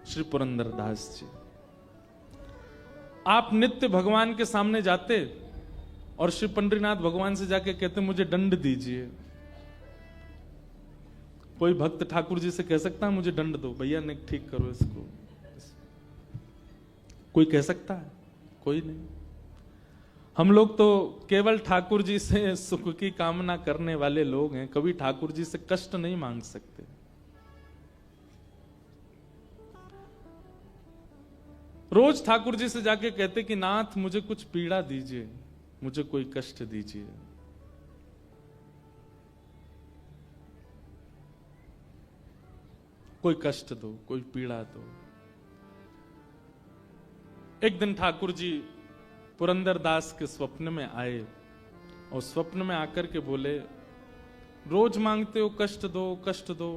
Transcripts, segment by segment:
श्री पुरंदरदास जी। आप नित्य भगवान के सामने जाते और श्री पंडरीनाथ भगवान से जाके कहते मुझे दंड दीजिए। कोई भक्त ठाकुर जी से कह सकता है मुझे दंड दो, भैया ने ठीक करो इसको? कोई कह सकता है? कोई नहीं। हम लोग तो केवल ठाकुर जी से सुख की कामना करने वाले लोग हैं, कभी ठाकुर जी से कष्ट नहीं मांग सकते। रोज ठाकुर जी से जाके कहते कि नाथ मुझे कुछ पीड़ा दीजिए, मुझे कोई कष्ट दीजिए। कोई कष्ट दो, कोई पीड़ा दो। एक दिन ठाकुर जी पुरंदरदास के स्वप्न में आए और स्वप्न में आकर के बोले, रोज मांगते हो कष्ट दो कष्ट दो,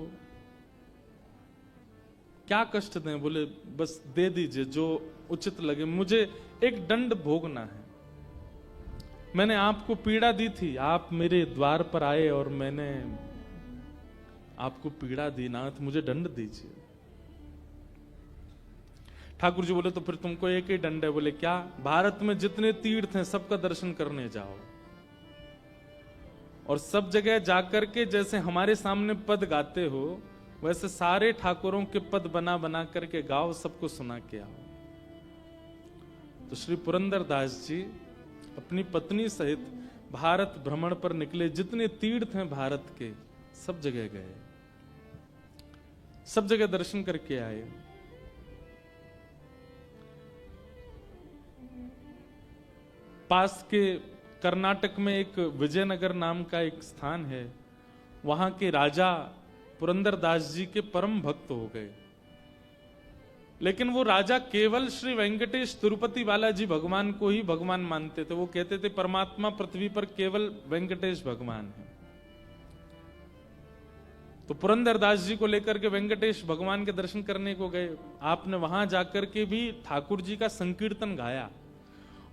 क्या कष्ट दें? बोले बस दे दीजिए जो उचित लगे, मुझे एक दंड भोगना है। मैंने आपको पीड़ा दी थी, आप मेरे द्वार पर आए और मैंने आपको पीड़ा दी, नाथ मुझे दंड दीजिए। ठाकुर जी बोले तो फिर तुमको एक ही दंड है। बोले क्या? भारत में जितने तीर्थ हैं सबका दर्शन करने जाओ और सब जगह जाकर के जैसे हमारे सामने पद गाते हो वैसे सारे ठाकुरों के पद बना बना करके गाओ, सबको सुना के आओ। तो श्री पुरंदरदास जी अपनी पत्नी सहित भारत भ्रमण पर निकले। जितने तीर्थ हैं भारत के सब जगह गए, सब जगह दर्शन करके आए। पास के कर्नाटक में एक विजयनगर नाम का एक स्थान है, वहां के राजा पुरंदरदास जी के परम भक्त हो गए। लेकिन वो राजा केवल श्री वेंकटेश तिरुपति बालाजी भगवान को ही भगवान मानते थे। वो कहते थे परमात्मा पृथ्वी पर केवल वेंकटेश भगवान है। तो पुरंदरदास जी को लेकर के वेंकटेश भगवान के दर्शन करने को गए। आपने वहां जाकर के भी ठाकुर जी का संकीर्तन गाया।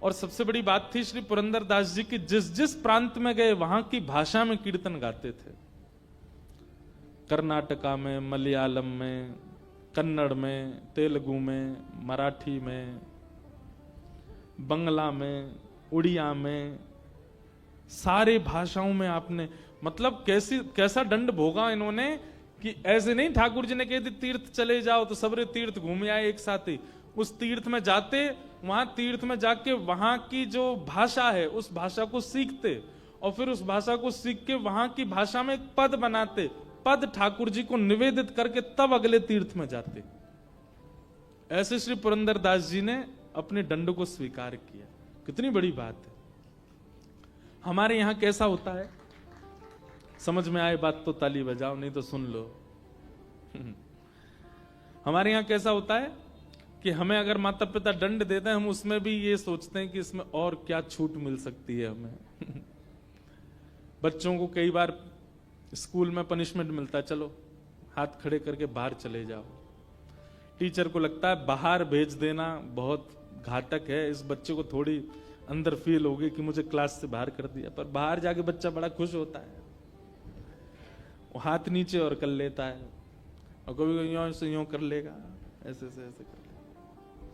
और सबसे बड़ी बात थी श्री पुरंदरदास जी की जिस जिस प्रांत में गए वहां की भाषा में कीर्तन गाते थे। कर्नाटका में, मलयालम में, कन्नड़ में, तेलुगु में, मराठी में, बंगला में, उड़िया में, सारे भाषाओं में आपने मतलब कैसा दंड भोगा इन्होंने कि ऐसे नहीं ठाकुर जी ने कह दी तीर्थ चले जाओ तो सबरे तीर्थ घूम आए एक साथ ही। उस तीर्थ में जाते, वहां तीर्थ में जाके वहां की जो भाषा है उस भाषा को सीखते और फिर उस भाषा को सीख के वहां की भाषा में एक पद बनाते, पद ठाकुर जी को निवेदित करके तब अगले तीर्थ में जाते। ऐसे श्री पुरंदरदास जी ने अपने दंड को स्वीकार किया। कितनी बड़ी बात है। हमारे यहां कैसा होता है, समझ में आए बात तो ताली बजाओ, नहीं तो सुन लो। हमारे यहां कैसा होता है कि हमें अगर माता पिता दंड देते हैं हम उसमें भी ये सोचते हैं कि इसमें और क्या छूट मिल सकती है हमें। बच्चों को कई बार स्कूल में पनिशमेंट मिलता है, चलो हाथ खड़े करके बाहर चले जाओ। टीचर को लगता है बाहर भेज देना बहुत घातक है, इस बच्चे को थोड़ी अंदर फील होगी कि मुझे क्लास से बाहर कर दिया। पर बाहर जाके बच्चा बड़ा खुश होता है, वो हाथ नीचे और कर लेता है और कभी यूं से यूं कर लेगा, ऐसे से ऐसे कर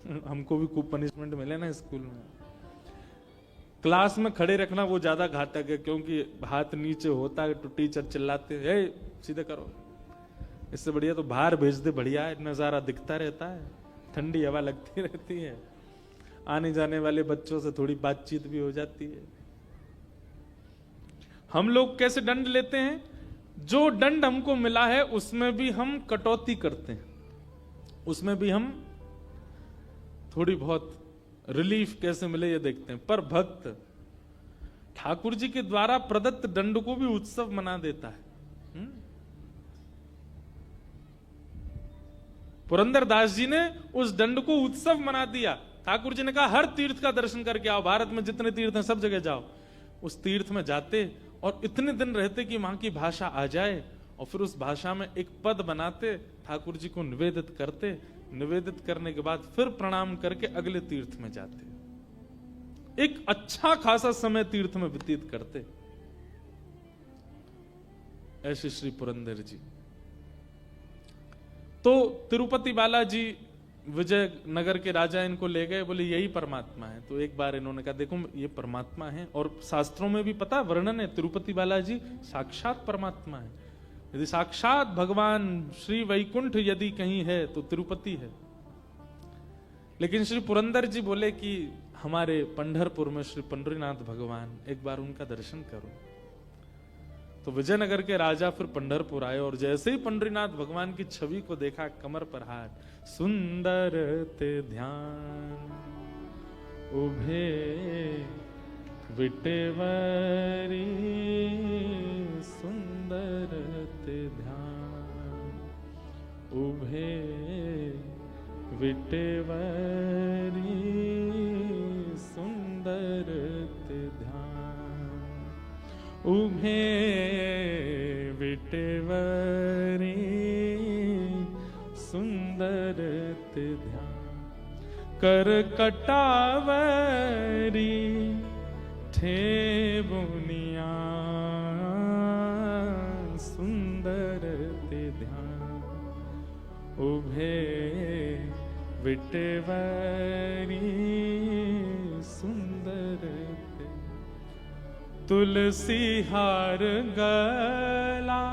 लेगा। हमको भी खूब पनिशमेंट मिले ना स्कूल में। क्लास में खड़े रखना वो ज्यादा घातक है क्योंकि हाथ नीचे होता है तो टीचर चिल्लाते हैं सीधे करो। इससे बढ़िया तो बाहर भेज दे, बढ़िया है, नजारा दिखता रहता है, ठंडी हवा लगती रहती है, आने जाने वाले बच्चों से थोड़ी बातचीत भी हो जाती है। हम लोग कैसे दंड लेते हैं? जो दंड हमको मिला है उसमें भी हम कटौती करते हैं, उसमें भी हम थोड़ी बहुत रिलीफ कैसे मिले ये देखते हैं। पर भक्त ठाकुर जी के द्वारा प्रदत्त दंड को भी उत्सव मना देता है। पुरंदरदास जी ने उस दंड को उत्सव मना दिया। ठाकुर जी ने कहा हर तीर्थ का दर्शन करके आओ, भारत में जितने तीर्थ हैं सब जगह जाओ। उस तीर्थ में जाते और इतने दिन रहते कि वहां की भाषा आ जाए और फिर उस भाषा में एक पद बनाते, ठाकुर जी को निवेदित करते, निवेदित करने के बाद फिर प्रणाम करके अगले तीर्थ में जाते। एक अच्छा खासा समय तीर्थ में व्यतीत करते। ऐसे श्री पुरंदर जी तो तिरुपति बालाजी विजय नगर के राजा इनको ले गए, बोले यही परमात्मा है। तो एक बार इन्होंने कहा देखो ये परमात्मा है, और शास्त्रों में भी पता वर्णन है, तिरुपति बालाजी साक्षात परमात्मा है। यदि साक्षात भगवान श्री वैकुंठ यदि कहीं है तो तिरुपति है। लेकिन श्री पुरंदर जी बोले कि हमारे पंढरपुर में श्री पंढरीनाथ भगवान, एक बार उनका दर्शन करो। तो विजयनगर के राजा फिर पंढरपुर आए, और जैसे ही पंढरीनाथ भगवान की छवि को देखा, कमर पर हाथ, सुंदर ते ध्यान उभे विटेवरी, सुंदर ते ध्यान उभे विटेवरी, सुंदर ते ध्यान उभे विटेवरी, सुंदर ते ध्यान कर कटावरी, थे बुनिया, सुंदर ते ध्यान उभे विटेवरी, सुंदर ते तुलसी हार गला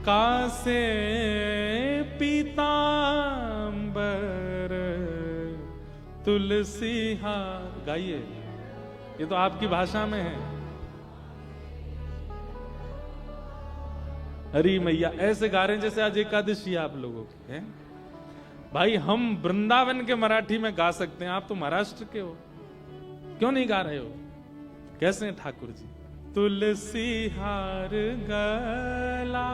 कासे पीतांबर, तुलसी हार। गाइए, ये तो आपकी भाषा में है। हरी मैया ऐसे गा रहे हैं जैसे आज एकादशी आप लोगों की है। भाई हम वृंदावन के मराठी में गा सकते हैं, आप तो महाराष्ट्र के हो, क्यों नहीं गा रहे हो? कैसे हैं ठाकुर जी? तुलसी हार गला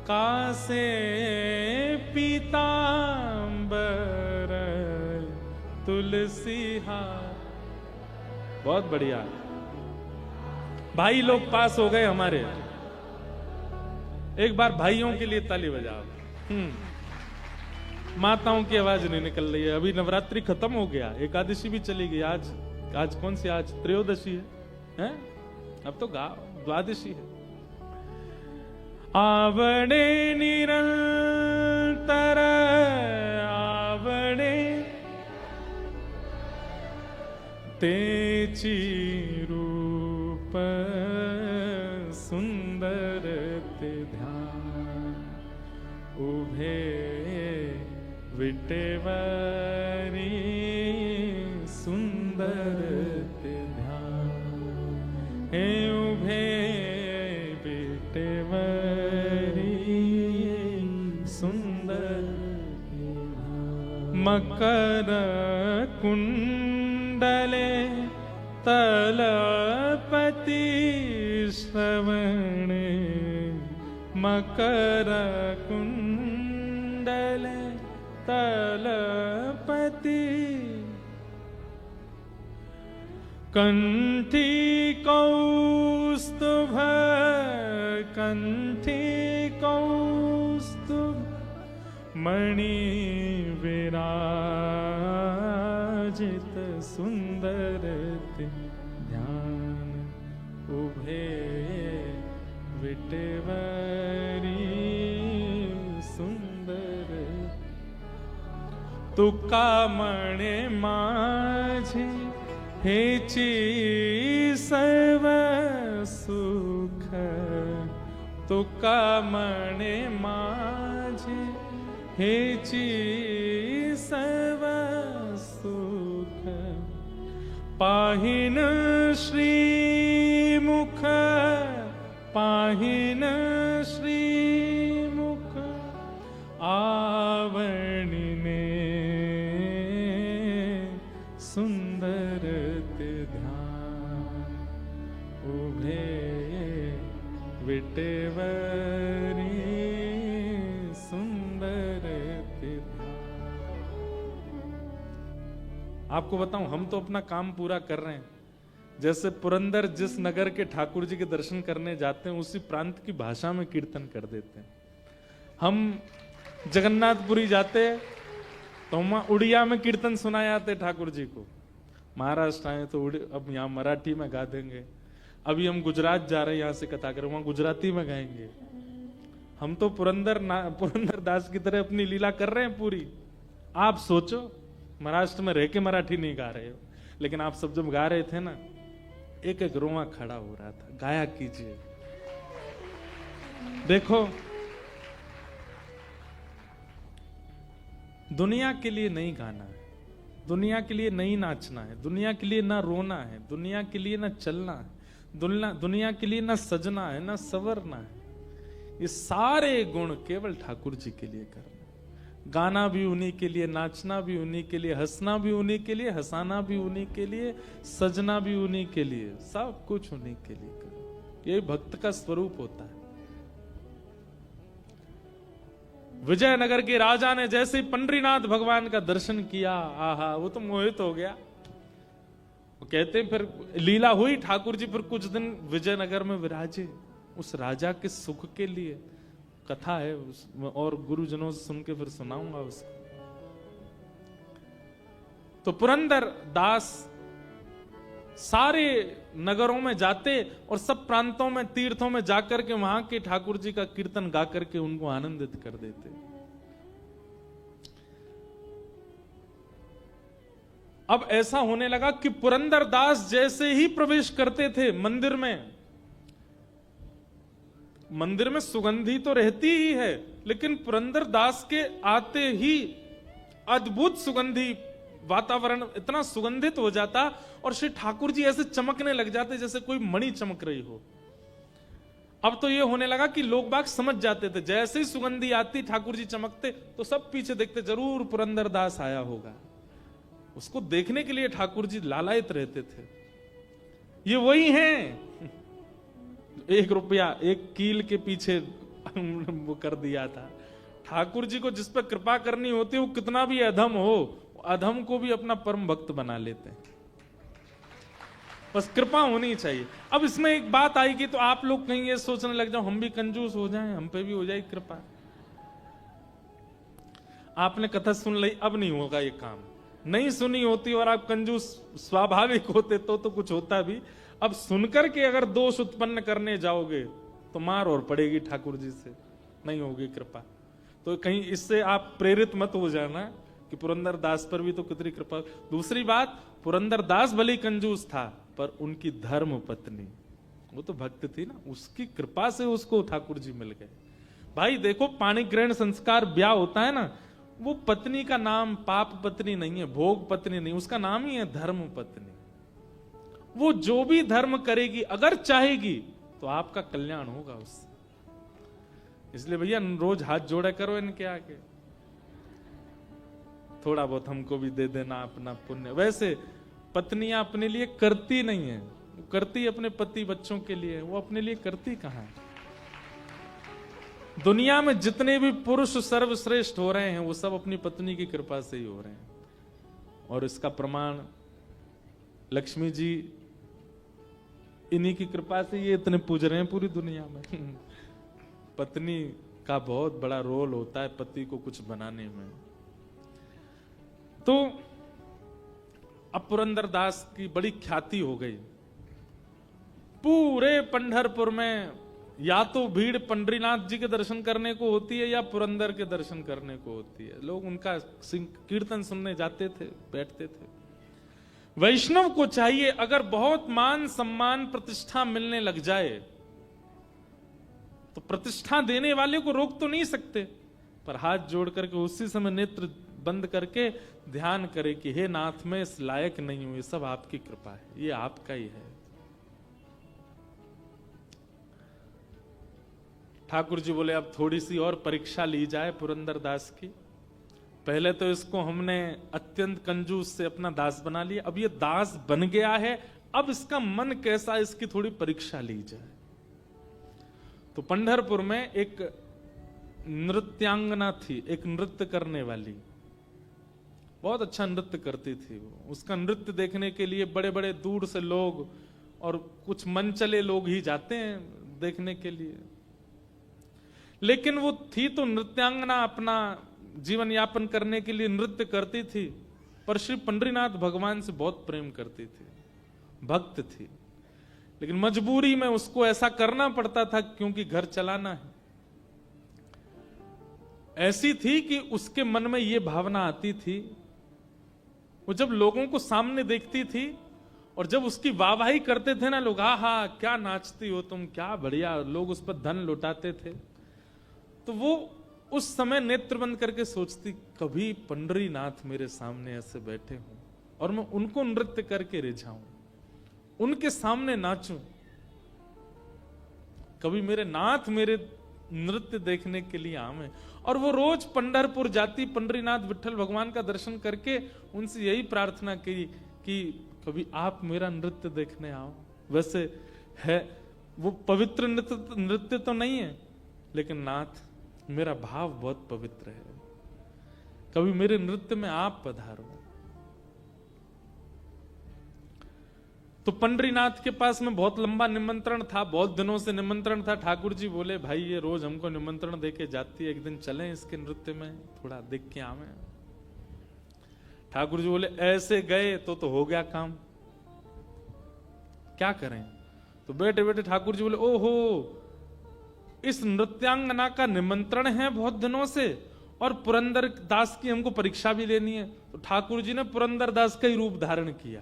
कासे पीतांबर, तुलसी हार। बहुत बढ़िया भाई लोग पास हो गए हमारे। एक बार भाइयों के लिए ताली बजाओ। माताओं की आवाज नहीं निकल रही है। अभी नवरात्रि खत्म हो गया, एकादशी भी चली गई। आज कौन सी? आज त्रयोदशी है? अब तो द्वादशी है। आवड़े निरंतर आवड़े तेची रूप, सुंदर ते ध्यान उभे विटेवरी, सुंदर ते ध्यान हे उभे विटेवरी, सुंदर ते ध्यान। मकर कुंडले तलपति श्रवणे, मकर कुंडले तलपति, कंठी कौस्तुभ, कंठी कौस्तुभ मणि विराजित, सुंदर ते ध्यान उभे विटेवरी, सुंदर। तुका मणे माझे हेची सर्व सुख, तुका मणे माझे हेची सर्व सुख, पाहिन श्रीमुख, पाहिन श्रीमुख आवणिने, सुंदर ते ध्यान उभे विटेवरी, सुंदर ते ध्यान। आपको बताऊं, हम तो अपना काम पूरा कर रहे हैं। जैसे पुरंदर जिस नगर के ठाकुर जी के दर्शन करने जाते हैं, उसी प्रांत की भाषा में कीर्तन कर देते हैं। हम जगन्नाथपुरी जाते तो वहां उड़िया में कीर्तन सुनाए जाते ठाकुर जी को। महाराष्ट्र आए तो अब यहाँ मराठी में गा देंगे। अभी हम गुजरात जा रहे हैं, यहाँ से कथा करें, वहां गुजराती में गाएंगे। हम तो पुरंदर दास की तरह अपनी लीला कर रहे हैं पूरी। आप सोचो, महाराष्ट्र में रह के मराठी नहीं गा रहे हो, लेकिन आप सब जब गा रहे थे ना, एक एक रोआ खड़ा हो रहा था। गाया कीजिए। देखो, दुनिया के लिए नहीं गाना है, दुनिया के लिए नहीं नाचना है, दुनिया के लिए ना रोना है, दुनिया के लिए ना चलना है, दुनिया के लिए ना सजना है, ना संवरना है। ये सारे गुण केवल ठाकुर जी के लिए करना। गाना भी उन्हीं के लिए, नाचना भी उन्हीं के लिए, हंसना भी उन्हीं के लिए, हंसाना भी उन्हीं के लिए, सजना भी उन्हीं के लिए, सब कुछ उन्हीं के लिए करो। यही भक्त का स्वरूप होता है। विजयनगर के राजा ने जैसे ही पंडरीनाथ भगवान का दर्शन किया, आहा, वो तो मोहित हो गया। वो कहते हैं फिर लीला हुई, ठाकुर जी फिर कुछ दिन विजयनगर में विराजे, उस राजा के सुख के लिए। कथा है और गुरुजनों से सुन के फिर सुनाऊंगा उसको। तो पुरंदर दास सारे नगरों में जाते और सब प्रांतों में, तीर्थों में जाकर के वहां के ठाकुर जी का कीर्तन गा करके उनको आनंदित कर देते। अब ऐसा होने लगा कि पुरंदर दास जैसे ही प्रवेश करते थे मंदिर में, मंदिर में सुगंधी तो रहती ही है, लेकिन पुरंदर दास के आते ही अद्भुत सुगंधी वातावरण इतना सुगंधित हो जाता और श्री ठाकुर जी ऐसे चमकने लग जाते जैसे कोई मणि चमक रही हो। अब तो ये होने लगा कि लोग बाग समझ जाते थे, जैसे ही सुगंधी आती ठाकुर जी चमकते तो सब पीछे देखते, जरूर पुरंदर दास आया होगा। उसको देखने के लिए ठाकुर जी लालायित रहते थे। ये वही हैं 1 रुपया 1 कील के पीछे वो कर दिया था। ठाकुर जी को जिस पर कृपा करनी होती है, वो कितना भी अधम हो, अधम को भी अपना परम भक्त बना लेते हैं। बस कृपा होनी चाहिए। अब इसमें एक बात आएगी तो आप लोग कहीं ये सोचने लग जाओ हम भी कंजूस हो जाएं, हम पे भी हो जाए कृपा। आपने कथा सुन ली, अब नहीं होगा ये काम। नहीं सुनी होती और आप कंजूस स्वाभाविक होते तो कुछ होता भी। अब सुनकर के अगर दोष उत्पन्न करने जाओगे तो मार और पड़ेगी ठाकुर जी से, नहीं होगी कृपा। तो कहीं इससे आप प्रेरित मत हो जाना कि पुरंदर दास पर भी तो कितनी कृपा। दूसरी बात, पुरंदर दास भले कंजूस था, पर उनकी धर्म पत्नी, वो तो भक्त थी ना, उसकी कृपा से उसको ठाकुर जी मिल गए। भाई देखो, पाणी ग्रहण संस्कार ब्याह होता है ना, वो पत्नी का नाम पाप पत्नी नहीं है, भोग पत्नी नहीं, उसका नाम ही है धर्म पत्नी। वो जो भी धर्म करेगी, अगर चाहेगी तो आपका कल्याण होगा उससे। इसलिए भैया रोज हाथ जोड़ा करो इनके आगे, थोड़ा बहुत हमको भी दे देना अपना पुण्य। वैसे पत्नियां अपने लिए करती नहीं है, वो करती अपने पति बच्चों के लिए, वो अपने लिए करती कहां है। दुनिया में जितने भी पुरुष सर्वश्रेष्ठ हो रहे हैं वो सब अपनी पत्नी की कृपा से ही हो रहे हैं। और इसका प्रमाण लक्ष्मी जी इन्हीं की कृपा से ये इतने पूज रहे हैं पूरी दुनिया में। पत्नी का बहुत बड़ा रोल होता है पति को कुछ बनाने में। तो अब पुरंदर दास की बड़ी ख्याति हो गई। पूरे पंढरपुर में या तो भीड़ पंडरीनाथ जी के दर्शन करने को होती है या पुरंदर के दर्शन करने को होती है। लोग उनका कीर्तन सुनने जाते थे, बैठते थे। वैष्णव को चाहिए, अगर बहुत मान सम्मान प्रतिष्ठा मिलने लग जाए तो प्रतिष्ठा देने वाले को रोक तो नहीं सकते, पर हाथ जोड़ करके उसी समय नेत्र बंद करके ध्यान करे कि हे नाथ, मैं इस लायक नहीं हूं, ये सब आपकी कृपा है, ये आपका ही है। ठाकुर जी बोले अब थोड़ी सी और परीक्षा ली जाए पुरंदर दास की। पहले तो इसको हमने अत्यंत कंजूस से अपना दास बना लिया, अब ये दास बन गया है, अब इसका मन कैसा, इसकी थोड़ी परीक्षा ली जाए। तो पंढरपुर में एक नृत्यांगना थी, एक नृत्य करने वाली, बहुत अच्छा नृत्य करती थी वो। उसका नृत्य देखने के लिए बड़े बड़े दूर से लोग और कुछ मनचले लोग ही जाते हैं देखने के लिए। लेकिन वो थी तो नृत्यांगना, अपना जीवन यापन करने के लिए नृत्य करती थी, पर श्री पंडरीनाथ भगवान से बहुत प्रेम करती थी, भक्त थी। लेकिन मजबूरी में उसको ऐसा करना पड़ता था क्योंकि घर चलाना है। ऐसी थी कि उसके मन में ये भावना आती थी, वो जब लोगों को सामने देखती थी और जब उसकी वाहवाही करते थे ना लोग, हा क्या नाचती हो तुम, क्या बढ़िया, लोग उस पर धन लुटाते थे, तो वो उस समय नेत्र बंद करके सोचती, कभी पंडरीनाथ मेरे सामने ऐसे बैठे हों और मैं उनको नृत्य करके रिझाऊं, उनके सामने नाचूं, कभी मेरे नाथ मेरे नृत्य देखने के लिए आवे। और वो रोज पंढरपुर जाती, पंडरीनाथ विठल भगवान का दर्शन करके उनसे यही प्रार्थना की कि कभी आप मेरा नृत्य देखने आओ। वैसे है वो पवित्र नृत्य तो नहीं है, लेकिन नाथ मेरा भाव बहुत पवित्र है, कभी मेरे नृत्य में आप पधारो। तो पंडरीनाथ के पास में बहुत लंबा निमंत्रण था, बहुत दिनों से निमंत्रण था। ठाकुर जी बोले, भाई ये रोज हमको निमंत्रण देके जाती है, एक दिन चलें इसके नृत्य में, थोड़ा देख के आवे। ठाकुर जी बोले, ऐसे गए तो हो गया काम, क्या करें। तो बैठे बैठे ठाकुर जी बोले, ओहो इस नृत्यांगना का निमंत्रण है बहुत दिनों से, और पुरंदर दास की हमको परीक्षा भी लेनी है। तो ठाकुर जी ने पुरंदर दास का ही रूप धारण किया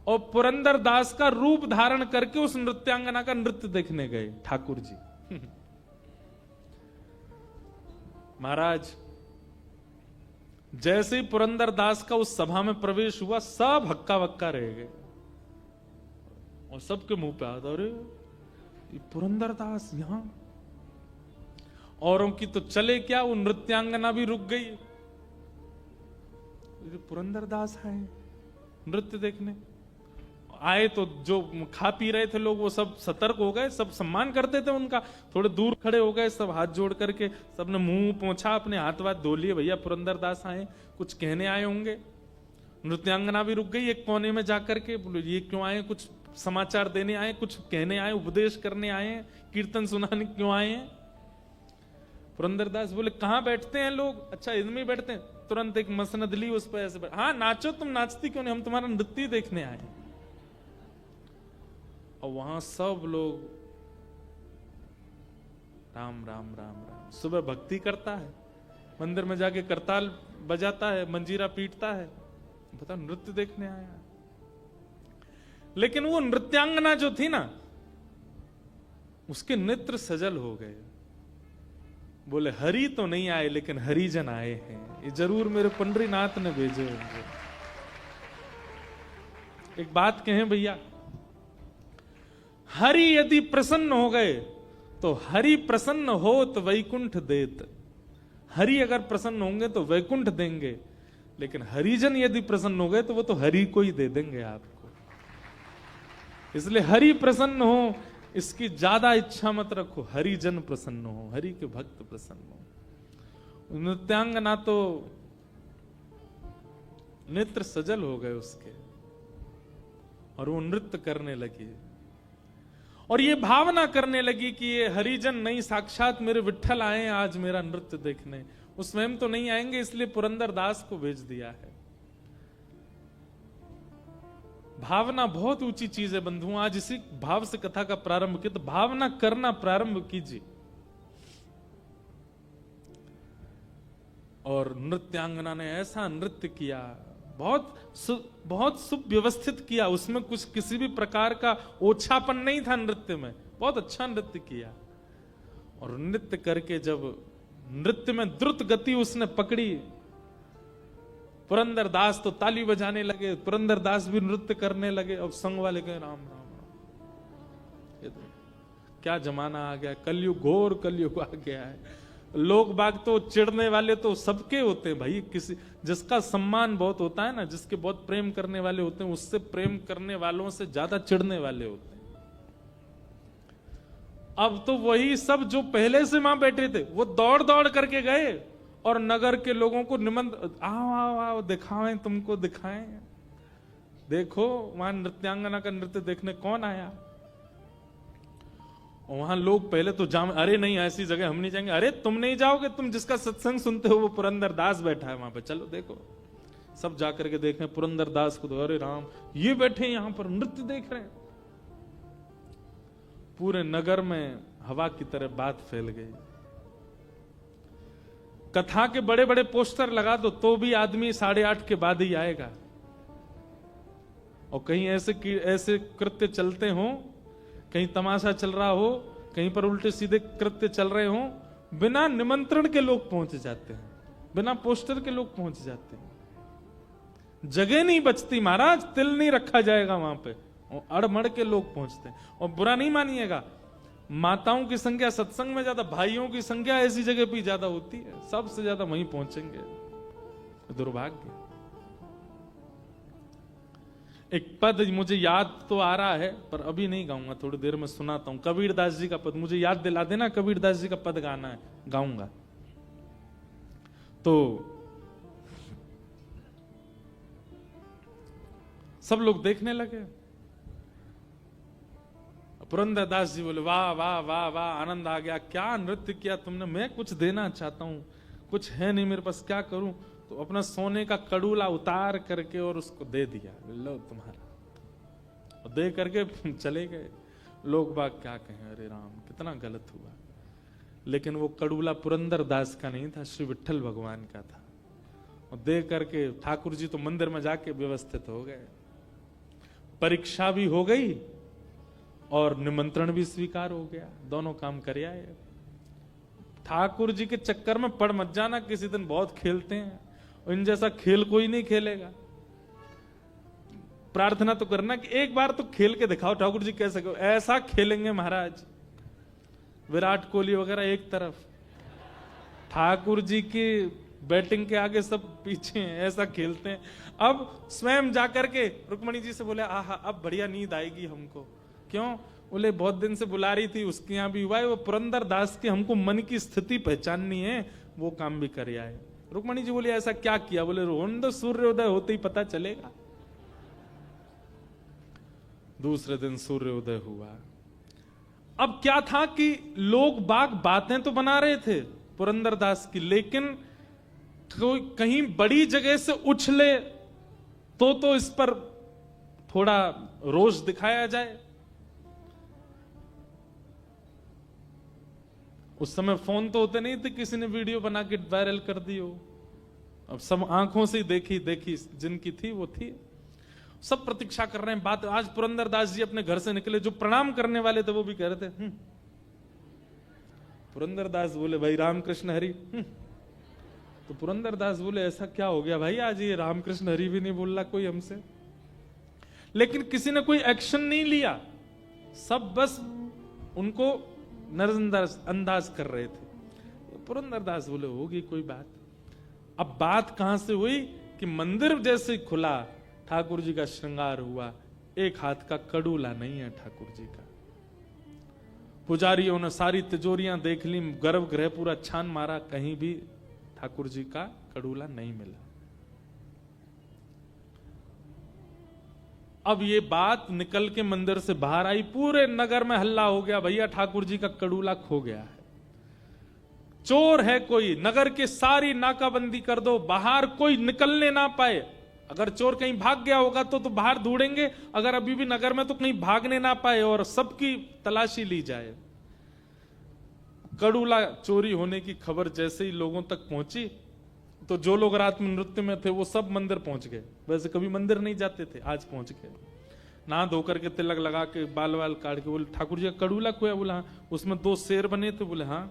और पुरंदर दास का रूप धारण करके उस नृत्यांगना का नृत्य देखने गए ठाकुर जी। महाराज जैसे ही पुरंदर दास का उस सभा में प्रवेश हुआ, सब हक्का बक्का रह गए और सबके मुंह पे आता, अरे पुरंदर दास यहां। औरों की तो चले क्या, वो नृत्यांगना भी रुक गई, पुरंदर दास आए नृत्य देखने। आए तो जो खा पी रहे थे लोग वो सब सतर्क हो गए, सब सम्मान करते थे उनका, थोड़े दूर खड़े हो गए, सब हाथ जोड़ करके सबने मुंह पोंछा, अपने हाथ वाथ धो लिए, भैया पुरंदर दास आए, कुछ कहने आए होंगे। नृत्यांगना भी रुक गई एक कोने में जाकर के, बोलो ये क्यों आए, कुछ समाचार देने आए, कुछ कहने आए, उपदेश करने आए, कीर्तन सुनाने क्यों आए हैं। पुरंदर दास बोले, कहां बैठते हैं लोग, अच्छा इनमें बैठते हैं। तुरंत एक मसनद ली, उस पर ऐसे, हाँ नाचो, तुम नाचती क्यों नहीं, हम तुम्हारा नृत्य देखने आए। और वहां सब लोग राम राम राम राम, सुबह भक्ति करता है, मंदिर में जाके करताल बजाता है, मंजीरा पीटता है, बता नृत्य देखने आया। लेकिन वो नृत्यांगना जो थी ना, उसके नेत्र सजल हो गए। बोले, हरि तो नहीं आए लेकिन हरिजन आए हैं, ये जरूर मेरे पंडरीनाथ ने भेजे होंगे। एक बात कहें भैया, हरि यदि प्रसन्न हो गए तो हरि प्रसन्न हो तो वैकुंठ देत। हरि अगर प्रसन्न होंगे तो वैकुंठ देंगे, लेकिन हरिजन यदि प्रसन्न हो गए तो वो तो हरि को ही दे देंगे आपको। इसलिए हरि प्रसन्न हो इसकी ज्यादा इच्छा मत रखो, हरिजन प्रसन्न हो, हरि के भक्त प्रसन्न हो। नृत्यांगना तो नेत्र सजल हो गए उसके और वो नृत्य करने लगी और ये भावना करने लगी कि ये हरिजन नहीं, साक्षात मेरे विट्ठल आए हैं आज मेरा नृत्य देखने। वो स्वयं तो नहीं आएंगे, इसलिए पुरंदर दास को भेज दिया है। भावना बहुत ऊंची चीज है बंधुओं, आज इसी भाव से कथा का प्रारंभ किया, तो भावना करना प्रारंभ कीजिए। और नृत्यांगना ने ऐसा नृत्य किया, बहुत सुव्यवस्थित किया, उसमें कुछ किसी भी प्रकार का ओछापन नहीं था नृत्य में, बहुत अच्छा नृत्य किया। और नृत्य करके जब नृत्य में द्रुत गति उसने पकड़ी, पुरंदर दास तो ताली बजाने लगे, पुरंदर दास भी नृत्य करने लगे। अब संग वाले गए, राम राम राम, ये तो क्या जमाना आ गया, कलयुग, घोर कलयुग आ गया है। लोग बाग तो चिढ़ने वाले तो सबके होते हैं भाई, किसी जिसका सम्मान बहुत होता है ना, जिसके बहुत प्रेम करने वाले होते हैं, उससे प्रेम करने वालों से ज्यादा चिढ़ने वाले होते हैं। अब तो वही सब जो पहले से वहां बैठे थे वो दौड़ दौड़ करके गए और नगर के लोगों को निमंत्रण, आओ आओ आओ, दिखाएं, तुमको दिखाएं, देखो वहां नृत्यांगना का नृत्य देखने कौन आया। और वहां लोग पहले तो अरे नहीं ऐसी जगह हम नहीं जाएंगे, अरे तुम नहीं जाओगे, तुम जिसका सत्संग सुनते हो वो पुरंदर दास बैठा है वहां पे, चलो देखो। सब जाकर के देखें पुरंदर दास को, तो अरे राम ये बैठे यहां पर नृत्य देख रहे हैं। पूरे नगर में हवा की तरह बात फैल गई। कथा के बड़े बड़े पोस्टर लगा दो तो भी आदमी 8:30 के बाद ही आएगा। और कहीं ऐसे कृत्य चलते हो, कहीं तमाशा चल रहा हो, कहीं पर उल्टे सीधे कृत्य चल रहे हो, बिना निमंत्रण के लोग पहुंच जाते हैं, बिना पोस्टर के लोग पहुंच जाते हैं। जगह नहीं बचती महाराज, तिल नहीं रखा जाएगा वहां पे, और अड़मड़ के लोग पहुंचते हैं। और बुरा नहीं मानिएगा, माताओं की संख्या सत्संग में ज्यादा, भाइयों की संख्या ऐसी जगह पे ज्यादा होती है, सबसे ज्यादा वहीं पहुंचेंगे। दुर्भाग्य। एक पद मुझे याद तो आ रहा है पर अभी नहीं गाऊंगा, थोड़ी देर में सुनाता हूं। कबीरदास जी का पद मुझे याद दिला देना, कबीरदास जी का पद गाना है, गाऊंगा। तो सब लोग देखने लगे। पुरंदरदास जी बोले वाह वाह वाह वाह, आनंद आ गया, क्या नृत्य किया तुमने, मैं कुछ देना चाहता हूं, कुछ है नहीं मेरे पास, क्या करूं। तो अपना सोने का कड़ूला उतार करके और उसको दे दिया, लो तुम्हारा, और दे करके चले गए। लोग बाग क्या कहें, अरे राम कितना गलत हुआ। लेकिन वो कड़ूला पुरंदरदास का नहीं था, श्री विट्ठल भगवान का था। और दे करके ठाकुर जी तो मंदिर में जाके व्यवस्थित हो गए, परीक्षा भी हो गई और निमंत्रण भी स्वीकार हो गया, दोनों काम कर आए। ठाकुर जी के चक्कर में पड़ मत जाना, किसी दिन बहुत खेलते हैं, इन जैसा खेल कोई नहीं खेलेगा। प्रार्थना तो करना कि एक बार तो खेल के दिखाओ, ठाकुर जी कैसे कहो, ऐसा खेलेंगे महाराज। विराट कोहली वगैरह एक तरफ, ठाकुर जी की बैटिंग के आगे सब पीछे हैं, ऐसा खेलते हैं। अब स्वयं जाकर के रुक्मणी जी से बोले आहा अब बढ़िया नींद आएगी हमको। क्यों? बोले बहुत दिन से बुला रही थी, उसके यहाँ भी हुआ है, वो पुरंदर दास के हमको मन की स्थिति पहचाननी है, वो काम भी कर आए। रुक्मणी जी बोले ऐसा क्या किया? बोले रोहन दो, सूर्योदय होते ही पता चलेगा। दूसरे दिन सूर्योदय हुआ। अब क्या था कि लोग बाग बातें तो बना रहे थे पुरंदरदास की, लेकिन कोई कहीं बड़ी जगह से उछले तो इस पर थोड़ा रोष दिखाया जाए। उस समय फोन तो होते नहीं थे, किसी ने वीडियो बना के वायरल कर दी हो। अब सब आंखों से देखी जिनकी थी वो थी। सब प्रतीक्षा कर रहे हैं बात। आज पुरंदरदास जी अपने घर से निकले, जो प्रणाम करने वाले थे वो भी कह रहे थे पुरंदरदास बोले भाई रामकृष्ण हरि। तो पुरंदरदास बोले ऐसा क्या हो गया भाई, आज ये रामकृष्ण हरि भी नहीं बोल रहा कोई हमसे। लेकिन किसी ने कोई एक्शन नहीं लिया, सब बस उनको नजरअंदाज कर रहे थे। पुरंदरदास बोले होगी कोई बात। अब बात कहां से हुई कि मंदिर जैसे खुला, ठाकुर जी का श्रृंगार हुआ, एक हाथ का कड़ूला नहीं है ठाकुर जी का। पुजारियों ने सारी तिजोरियां देख ली, गर्भगृह पूरा छान मारा, कहीं भी ठाकुर जी का कड़ूला नहीं मिला। अब ये बात निकल के मंदिर से बाहर आई, पूरे नगर में हल्ला हो गया, भैया ठाकुर जी का कड़ूला खो गया है, चोर है कोई, नगर की सारी नाकाबंदी कर दो, बाहर कोई निकलने ना पाए। अगर चोर कहीं भाग गया होगा तो बाहर ढूंढेंगे, अगर अभी भी नगर में तो कहीं भागने ना पाए और सबकी तलाशी ली जाए। कड़ूला चोरी होने की खबर जैसे ही लोगों तक पहुंची तो जो लोग रात में नृत्य में थे वो सब मंदिर पहुंच गए। वैसे कभी मंदिर नहीं जाते थे, आज पहुंच गए। नहा धोकर के तिलक लगा के बाल वाल काट के बोले ठाकुर जी का कड़ूला खोया। बोला हाँ। उसमें 2 शेर बने थे। बोले हाँ।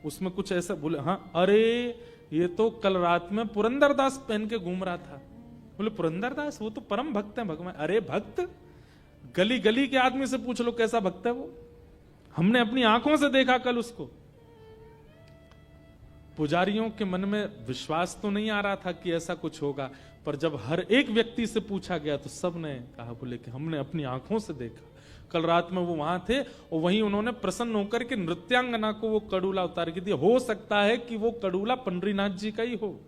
उसमें कुछ ऐसा? बोले हाँ। अरे ये तो कल रात में पुरंदरदास पहन के घूम रहा था। बोले पुरंदरदास वो तो परम भक्त है भगवान। अरे भक्त, गली गली के आदमी से पूछ लो कैसा भक्त है वो, हमने अपनी आंखों से देखा कल उसको। पुजारियों के मन में विश्वास तो नहीं आ रहा था कि ऐसा कुछ होगा, पर जब हर एक व्यक्ति से पूछा गया तो सब ने कहा, बोले कि हमने अपनी आंखों से देखा, कल रात में वो वहां थे और वहीं उन्होंने प्रसन्न होकर के नृत्यांगना को वो कड़ूला उतार के दिया। हो सकता है कि वो कड़ूला पंडरीनाथ जी का ही हो,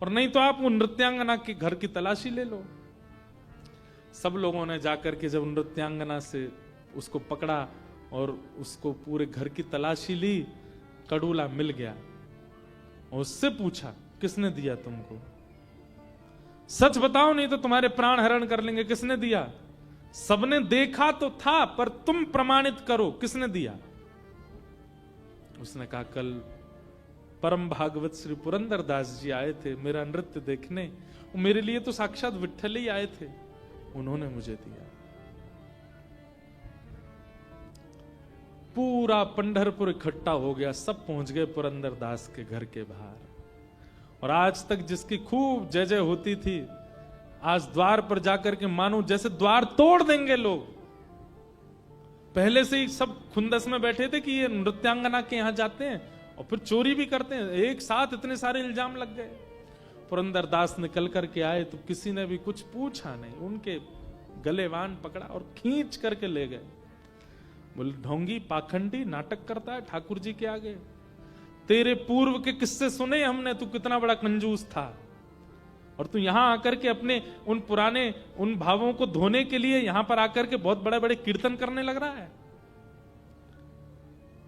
और नहीं तो आप वो नृत्यांगना के घर की तलाशी ले लो। सब लोगों ने जाकर के जब नृत्यांगना से उसको पकड़ा और उसको पूरे घर की तलाशी ली, कड़ूला मिल गया। और उससे पूछा किसने दिया तुमको, सच बताओ नहीं तो तुम्हारे प्राण हरण कर लेंगे। किसने दिया? सबने देखा तो था, पर तुम प्रमाणित करो किसने दिया। उसने कहा कल परम भागवत श्री पुरंदर दास जी आए थे मेरा नृत्य देखने। मेरे लिए तो साक्षात विट्ठल ही आए थे, उन्होंने मुझे दिया। पूरा पंढरपुर इकट्ठा हो गया, सब पहुंच गए पुरंदर दास के घर के बाहर। और आज तक जिसकी खूब जय जय होती थी, आज द्वार पर जाकर के मानो जैसे द्वार तोड़ देंगे लोग। पहले से ही सब खुंदस में बैठे थे कि ये नृत्यांगना के यहां जाते हैं और फिर चोरी भी करते हैं। एक साथ इतने सारे इल्जाम लग गए। पुरंदर दास निकल करके आए तो किसी ने भी कुछ पूछा नहीं, उनके गले वान पकड़ा और खींच करके ले गए। बोले ढोंगी पाखंडी नाटक करता है ठाकुर जी के आगे, तेरे पूर्व के किस्से सुने हमने, तू कितना बड़ा कंजूस था और तू यहां आकर के अपने उन पुराने उन भावों को धोने के लिए यहां पर आकर के बहुत बड़े बड़े कीर्तन करने लग रहा है।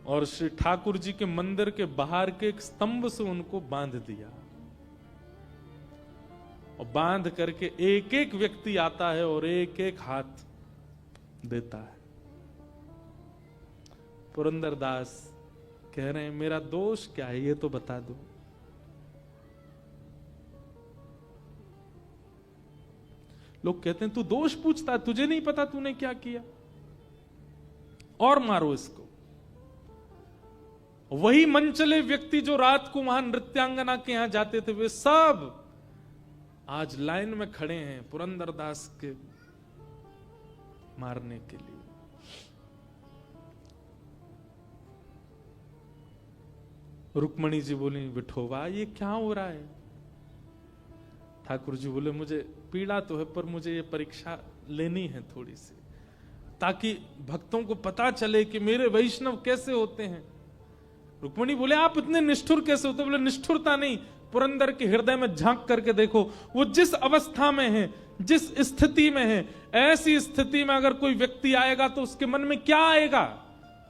और श्री ठाकुर जी के मंदिर के बाहर के एक स्तंभ से उनको बांध दिया और बांध करके एक एक व्यक्ति आता है और एक एक हाथ देता है। पुरंदर दास कह रहे हैं मेरा दोष क्या है ये तो बता दो। लोग कहते हैं तू दोष पूछता है, तुझे नहीं पता तूने क्या किया, और मारो इसको। वही मनचले व्यक्ति जो रात को वहां नृत्यांगना के यहां जाते थे, वे सब आज लाइन में खड़े हैं पुरंदर दास के मारने के लिए। रुक्मणी जी बोली विठोबा ये क्या हो रहा है? ठाकुर जी बोले मुझे पीड़ा तो है पर मुझे ये परीक्षा लेनी है थोड़ी सी, ताकि भक्तों को पता चले कि मेरे वैष्णव कैसे होते हैं। रुक्मणी बोले आप इतने निष्ठुर कैसे होते? बोले निष्ठुरता नहीं, पुरंदर के हृदय में झांक करके देखो, वो जिस अवस्था में है, जिस स्थिति में है, ऐसी स्थिति में अगर कोई व्यक्ति आएगा तो उसके मन में क्या आएगा?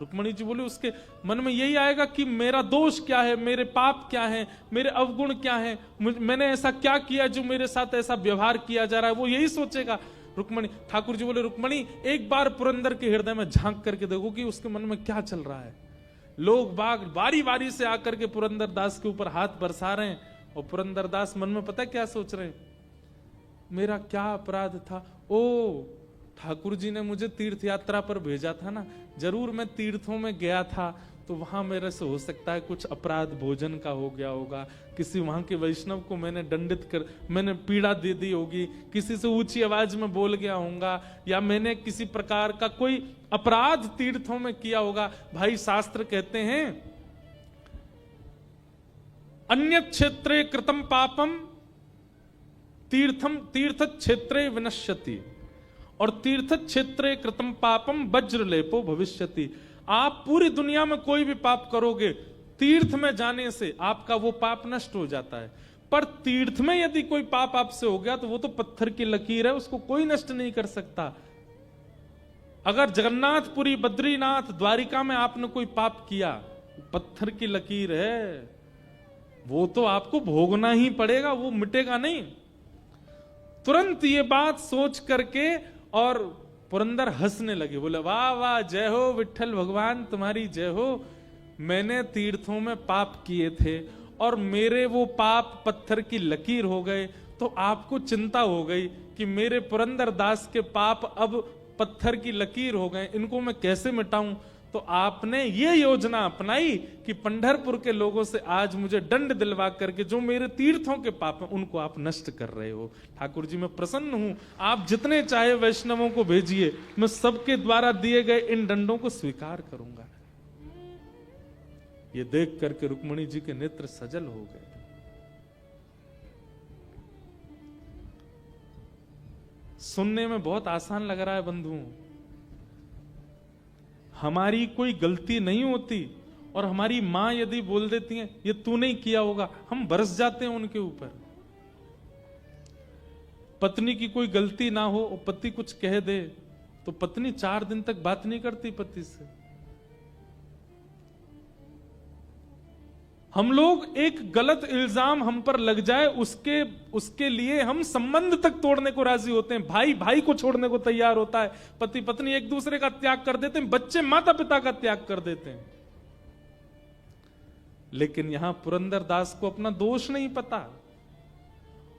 रुक्मणी जी बोले उसके मन में यही आएगा कि मेरा दोष क्या है, मेरे पाप क्या है, मेरे अवगुण क्या है, मैंने ऐसा क्या किया जो मेरे साथ ऐसा व्यवहार किया जा रहा है, वो यही सोचेगा। रुक्मणी ठाकुर जी बोले रुक्मणी एक बार पुरंदर के हृदय में झांक करके देखो कि उसके मन में क्या चल रहा है। लोग बाग बारी बारी से आकर के पुरंदर दास के ऊपर हाथ बरसा रहे हैं और पुरंदर दास मन में पता क्या सोच रहे हैं, मेरा क्या अपराध था? ओ ठाकुर जी ने मुझे तीर्थ यात्रा पर भेजा था ना, जरूर मैं तीर्थों में गया था तो वहां मेरे से हो सकता है कुछ अपराध भोजन का हो गया होगा, किसी वहां के वैष्णव को मैंने पीड़ा दे दी होगी, किसी से ऊंची आवाज में बोल गया होऊंगा, या मैंने किसी प्रकार का कोई अपराध तीर्थों में किया होगा। भाई शास्त्र कहते हैं अन्य क्षेत्रे कृतम पापम तीर्थ क्षेत्रे विनश्यति और तीर्थ क्षेत्रे कृतम पापम वज्रलेपो भविष्यति। आप पूरी दुनिया में कोई भी पाप करोगे, तीर्थ में जाने से आपका वो पाप नष्ट हो जाता है, पर तीर्थ में यदि कोई पाप आपसे हो गया तो वो तो पत्थर की लकीर है, उसको कोई नष्ट नहीं कर सकता। अगर जगन्नाथपुरी, बद्रीनाथ, द्वारिका में आपने कोई पाप किया, पत्थर की लकीर है, वो तो आपको भोगना ही पड़ेगा, वो मिटेगा नहीं। तुरंत ये बात सोच करके और पुरंदर हंसने लगे, बोले वाह वाह जय हो विट्ठल भगवान तुम्हारी जय हो। मैंने तीर्थों में पाप किए थे और मेरे वो पाप पत्थर की लकीर हो गए, तो आपको चिंता हो गई कि मेरे पुरंदर दास के पाप अब पत्थर की लकीर हो गए, इनको मैं कैसे मिटाऊं। तो आपने ये योजना अपनाई कि पंढरपुर के लोगों से आज मुझे दंड दिलवा करके जो मेरे तीर्थों के पाप हैं उनको आप नष्ट कर रहे हो। ठाकुर जी मैं प्रसन्न हूं, आप जितने चाहे वैष्णवों को भेजिए, मैं सबके द्वारा दिए गए इन दंडों को स्वीकार करूंगा। ये देख करके रुक्मणी जी के नेत्र सजल हो गए। सुनने में बहुत आसान लग रहा है बंधुओं, हमारी कोई गलती नहीं होती और हमारी मां यदि बोल देती है ये तू नहीं किया होगा, हम बरस जाते हैं उनके ऊपर। पत्नी की कोई गलती ना हो और पति कुछ कह दे तो पत्नी 4 दिन तक बात नहीं करती पति से। हम लोग एक गलत इल्जाम हम पर लग जाए उसके लिए हम संबंध तक तोड़ने को राजी होते हैं, भाई भाई को छोड़ने को तैयार होता है, पति पत्नी एक दूसरे का त्याग कर देते हैं, बच्चे माता पिता का त्याग कर देते हैं। लेकिन यहां पुरंदरदास को अपना दोष नहीं पता,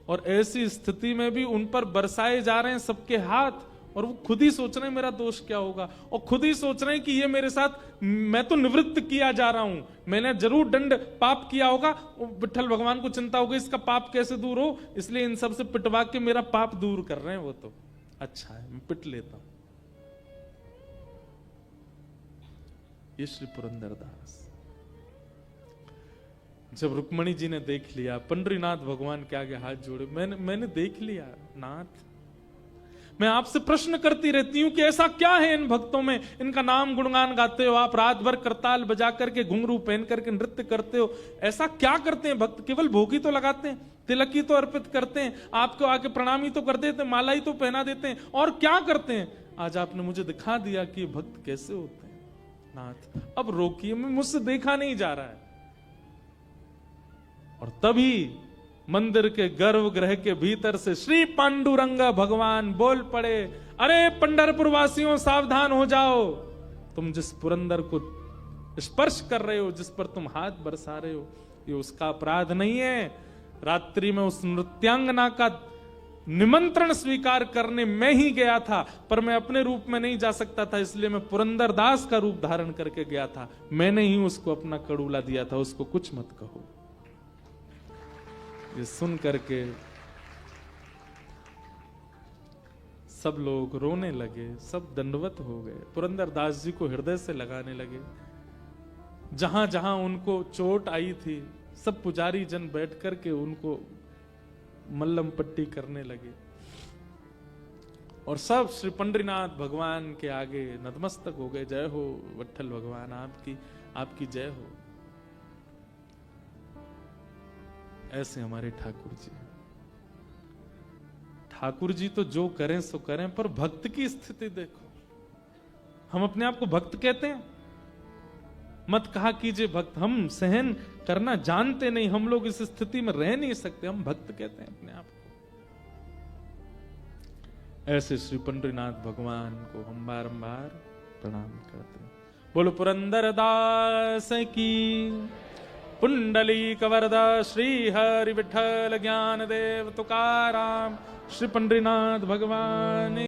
और ऐसी स्थिति में भी उन पर बरसाए जा रहे हैं सबके हाथ, और वो खुद ही सोच रहे हैं मेरा दोष क्या होगा, और खुद ही सोच रहे हैं कि ये मेरे साथ, मैं तो निवृत्त किया जा रहा हूं, मैंने जरूर दंड पाप किया होगा। विठ्ठल भगवान को चिंता होगी इसका पाप कैसे दूर हो, इसलिए इन सब से पिटवा के मेरा पाप दूर कर रहे हैं। वो तो अच्छा है, मैं पिट लेता हूं। ये श्री पुरंदरदास। जब रुक्मणी जी ने देख लिया, पंडरीनाथ भगवान के आगे हाथ जोड़े, मैंने देख लिया नाथ, मैं आपसे प्रश्न करती रहती हूं कि ऐसा क्या है इन भक्तों में, इनका नाम गुणगान गाते हो आप, रात भर करताल बजा करके घुंघरू पहन करके नृत्य करते हो, ऐसा क्या करते हैं भक्त? केवल भोग ही तो लगाते हैं, तिलक ही तो अर्पित करते हैं, आपको आके प्रणाम ही तो कर देते हैं, माला ही तो पहना देते हैं, और क्या करते हैं? आज आपने मुझे दिखा दिया कि भक्त कैसे होते हैं नाथ, अब रोकिए, मुझसे देखा नहीं जा रहा है। और तभी मंदिर के गर्भगृह के भीतर से श्री पांडुरंग भगवान बोल पड़े, अरे पंढरपुर वासियों सावधान हो जाओ, तुम जिस पुरंदर को स्पर्श कर रहे हो, जिस पर तुम हाथ बरसा रहे हो, ये उसका अपराध नहीं है। रात्रि में उस नृत्यांगना का निमंत्रण स्वीकार करने मैं ही गया था, पर मैं अपने रूप में नहीं जा सकता था, इसलिए मैं पुरंदरदास का रूप धारण करके गया था, मैंने ही उसको अपना कड़ूला दिया था, उसको कुछ मत कहो। ये सुन करके सब लोग रोने लगे, सब दंडवत हो गए, पुरंदरदास जी को हृदय से लगाने लगे। जहां जहां उनको चोट आई थी, सब पुजारी जन बैठ करके उनको मल्लम पट्टी करने लगे, और सब श्री पंडरीनाथ भगवान के आगे नतमस्तक हो गए। जय हो विठ्ठल भगवान, आपकी जय हो। ऐसे हमारे ठाकुर जी तो जो करें सो करें, पर भक्त की स्थिति देखो। हम अपने आप को भक्त कहते हैं, मत कहा कीजिए भक्त, हम सहन करना जानते नहीं, हम लोग इस स्थिति में रह नहीं सकते, हम भक्त कहते हैं अपने आप को। ऐसे श्री पंडरीनाथ भगवान को हम बारंबार प्रणाम करते हैं। बोलो पुरंदरदास की, पुंडलीक वरदा श्री हरि विठ्ठल ज्ञान देव तुकाराम, श्री पंडरीनाथ भगवान